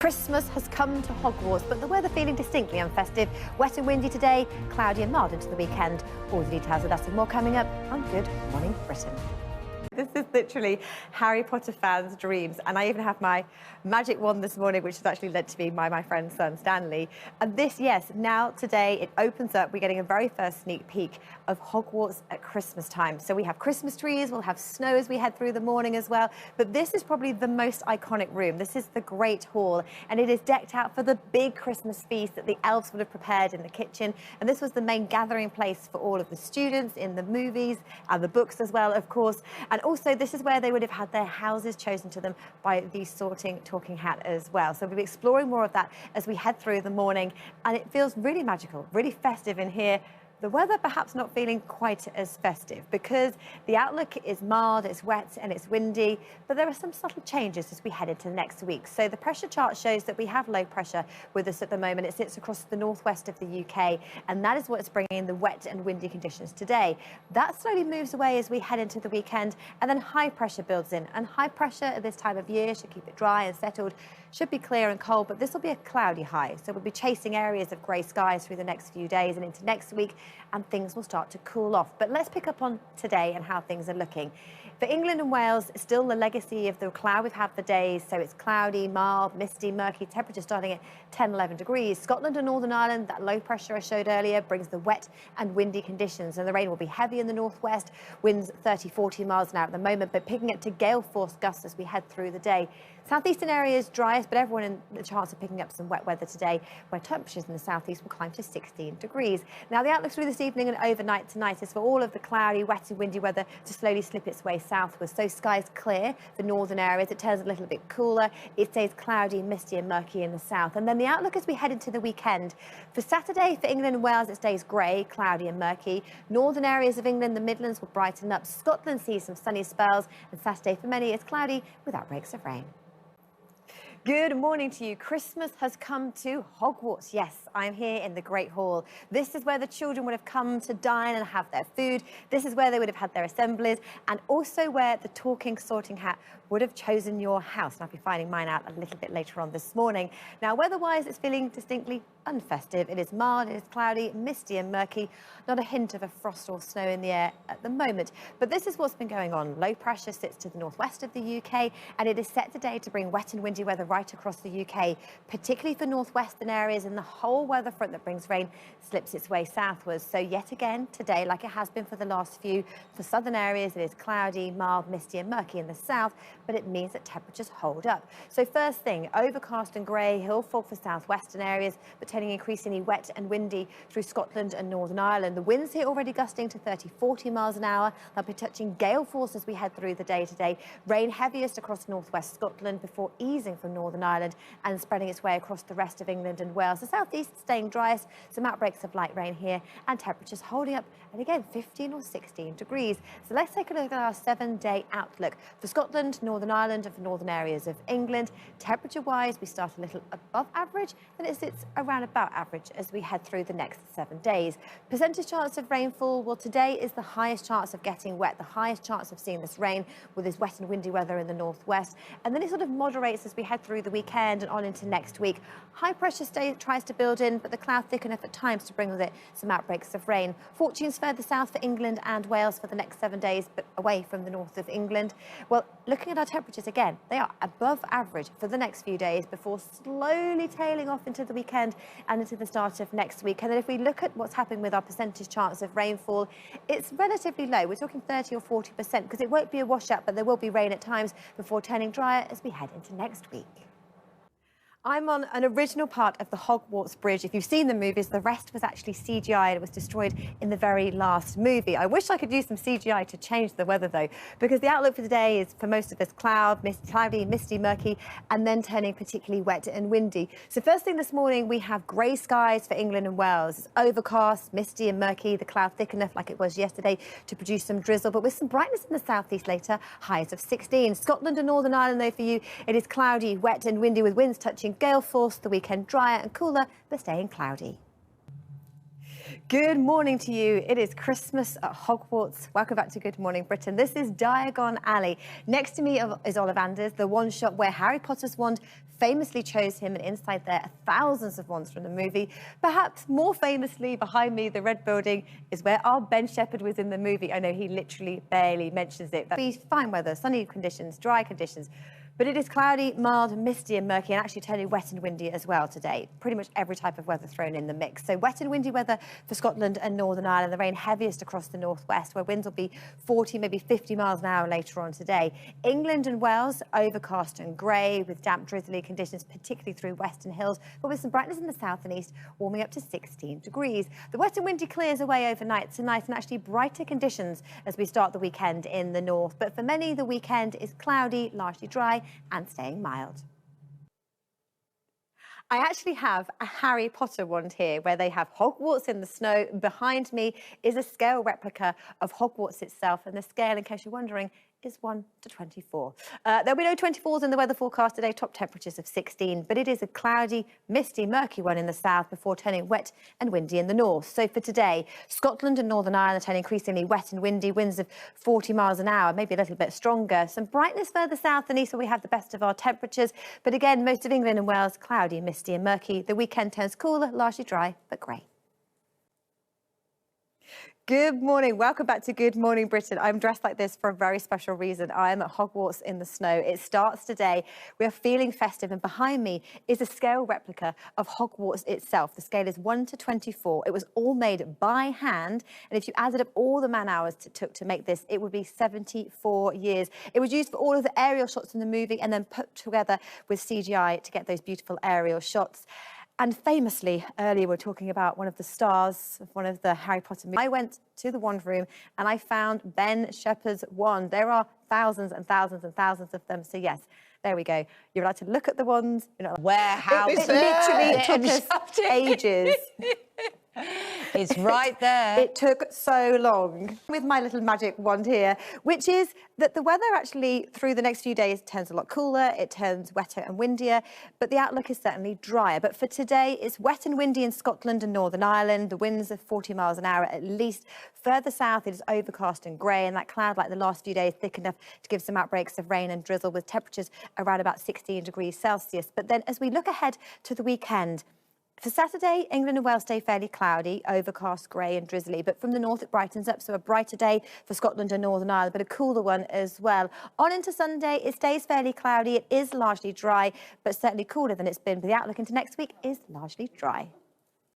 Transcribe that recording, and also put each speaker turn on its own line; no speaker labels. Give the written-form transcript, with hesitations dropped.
Christmas has come to Hogwarts, but the weather feeling distinctly unfestive. Wet and windy today, cloudy and mild into the weekend. All the details of that and more coming up on Good Morning Britain. This is literally Harry Potter fans' dreams, and I even have my magic wand this morning, which is actually lent to me by my friend's son, Stanley. And this, yes, now today it opens up. We're getting a very first sneak peek of Hogwarts at Christmas time. So we have Christmas trees, we'll have snow as we head through the morning as well. But this is probably the most iconic room. This is the Great Hall, and it is decked out for the big Christmas feast that the elves would have prepared in the kitchen. And this was the main gathering place for all of the students in the movies and the books as well, of course. And also, this is where they would have had their houses chosen to them by the sorting talking hat as well. So we'll be exploring more of that as we head through the morning. And it feels really magical, really festive in here. The weather perhaps not feeling quite as festive because the outlook is mild, it's wet and it's windy, but there are some subtle changes as we head into next week. So the pressure chart shows that we have low pressure with us at the moment. It sits across the northwest of the UK, and that is what's bringing the wet and windy conditions today. That slowly moves away as we head into the weekend, and then high pressure builds in. And high pressure at this time of year should keep it dry and settled, should be clear and cold, but this will be a cloudy high. So we'll be chasing areas of grey skies through the next few days and into next week, and things will start to cool off. But let's pick up on today and how things are looking. For England and Wales, still the legacy of the cloud we've had for days. So it's cloudy, mild, misty, murky, temperature starting at 10, 11 degrees. Scotland and Northern Ireland, that low pressure I showed earlier, brings the wet and windy conditions. And the rain will be heavy in the northwest, winds 30, 40 miles an hour at the moment, but picking up to gale force gusts as we head through the day. Southeastern areas driest, but everyone in the chance of picking up some wet weather today, where temperatures in the southeast will climb to 16 degrees. Now, the outlook through this evening and overnight tonight is for all of the cloudy, wet and windy weather to slowly slip its way southwards. So skies clear for northern areas. It turns a little bit cooler. It stays cloudy, misty and murky in the south. And then the outlook as we head into the weekend. For Saturday, for England and Wales, it stays grey, cloudy and murky. Northern areas of England, the Midlands will brighten up. Scotland sees some sunny spells. And Saturday for many is cloudy with outbreaks of rain. Good morning to you. Christmas has come to Hogwarts. Yes, I'm here in the Great Hall. This is where the children would have come to dine and have their food. This is where they would have had their assemblies, and also where the talking sorting hat would have chosen your house. And I'll be finding mine out a little bit later on this morning. Now, weather-wise, it's feeling distinctly unfestive. It is mild, it is cloudy, misty and murky. Not a hint of a frost or snow in the air at the moment. But this is what's been going on. Low pressure sits to the northwest of the UK, and it is set today to bring wet and windy weather right across the UK, particularly for northwestern areas, and the whole weather front that brings rain slips its way southwards. So yet again today, like it has been for the last few, for southern areas it is cloudy, mild, misty and murky in the south, but it means that temperatures hold up. So first thing, overcast and grey, hill fog for southwestern areas, but turning increasingly wet and windy through Scotland and Northern Ireland. The winds here already gusting to 30, 40 miles an hour. They'll be touching gale force as we head through the day today. Rain heaviest across northwest Scotland before easing from Northern Ireland and spreading its way across the rest of England and Wales. The southeast staying driest, some outbreaks of light rain here, and temperatures holding up at again 15 or 16 degrees. So let's take a look at our 7-day outlook for Scotland, Northern Ireland and for northern areas of England. Temperature wise, we start a little above average, and it sits around about average as we head through the next 7 days. Percentage chance of rainfall, well, today is the highest chance of getting wet, the highest chance of seeing this rain with this wet and windy weather in the northwest, and then it sort of moderates as we head through the weekend and on into next week. High pressure tries to build in, but the cloud thicken enough at times to bring with it some outbreaks of rain. Fortunes further south for England and Wales for the next 7 days, but away from the north of England. Well, looking at our temperatures again, they are above average for the next few days before slowly tailing off into the weekend and into the start of next week. And then if we look at what's happening with our percentage chance of rainfall, it's relatively low. We're talking 30 or 40% because it won't be a washout, but there will be rain at times before turning drier as we head into next week. I'm on an original part of the Hogwarts Bridge. If you've seen the movies, the rest was actually CGI and it was destroyed in the very last movie. I wish I could use some CGI to change the weather though, because the outlook for today is for most of us cloudy, misty, murky, and then turning particularly wet and windy. So first thing this morning, we have grey skies for England and Wales. It's overcast, misty and murky, the cloud thick enough like it was yesterday to produce some drizzle, but with some brightness in the southeast later, highs of 16. Scotland and Northern Ireland though for you, it is cloudy, wet and windy with winds touching gale force, the weekend drier and cooler, but staying cloudy. Good morning to you. It is Christmas at Hogwarts. Welcome back to Good Morning Britain. This is Diagon Alley. Next to me is Ollivanders, the one shop where Harry Potter's wand famously chose him, and inside there are thousands of wands from the movie. Perhaps more famously, behind me, the red building is where our Ben Shepherd was in the movie. I know he literally barely mentions it. That'd be fine weather, sunny conditions, dry conditions. But it is cloudy, mild, misty and murky, and actually turning wet and windy as well today. Pretty much every type of weather thrown in the mix. So wet and windy weather for Scotland and Northern Ireland. The rain heaviest across the northwest, where winds will be 40, maybe 50 miles an hour later on today. England and Wales, overcast and grey with damp, drizzly conditions, particularly through western hills, but with some brightness in the south and east, warming up to 16 degrees. The wet and windy clears away overnight tonight, and actually brighter conditions as we start the weekend in the north. But for many, the weekend is cloudy, largely dry, and staying mild. I actually have a Harry Potter wand here where they have Hogwarts in the snow. Behind me is a scale replica of Hogwarts itself, and the scale, in case you're wondering, is 1 to 24. There'll be no 24s in the weather forecast today, top temperatures of 16, but it is a cloudy, misty, murky one in the south before turning wet and windy in the north. So for today, Scotland and Northern Ireland turn increasingly wet and windy, winds of 40 miles an hour, maybe a little bit stronger. Some brightness further south and east where we have the best of our temperatures, but again, most of England and Wales, cloudy, misty and murky. The weekend turns cooler, largely dry, but grey. Good morning. Welcome back to Good Morning Britain. I'm dressed like this for a very special reason. I am at Hogwarts in the snow. It starts today. We are feeling festive, and behind me is a scale replica of Hogwarts itself. The scale is 1 to 24. It was all made by hand, and if you added up all the man hours it took to make this, it would be 74 years. It was used for all of the aerial shots in the movie and then put together with CGI to get those beautiful aerial shots. And famously, earlier we were talking about one of the stars of one of the Harry Potter movies. I went to the wand room and I found Ben Shepherd's wand. There are thousands and thousands and thousands of them. So yes, there we go. You're allowed to look at the wands. You know,
where, how,
it literally took us ages.
It's right there.
It took so long. With my little magic wand here, which is that the weather actually through the next few days turns a lot cooler, it turns wetter and windier, but the outlook is certainly drier. But for today, it's wet and windy in Scotland and Northern Ireland. The winds are 40 miles an hour at least. Further south, it is overcast and grey, and that cloud, like the last few days, thick enough to give some outbreaks of rain and drizzle with temperatures around about 16 degrees Celsius. But then as we look ahead to the weekend, for Saturday, England and Wales stay fairly cloudy, overcast, grey and drizzly. But from the north, it brightens up, so a brighter day for Scotland and Northern Ireland, but a cooler one as well. On into Sunday, it stays fairly cloudy. It is largely dry, but certainly cooler than it's been. But the outlook into next week is largely dry.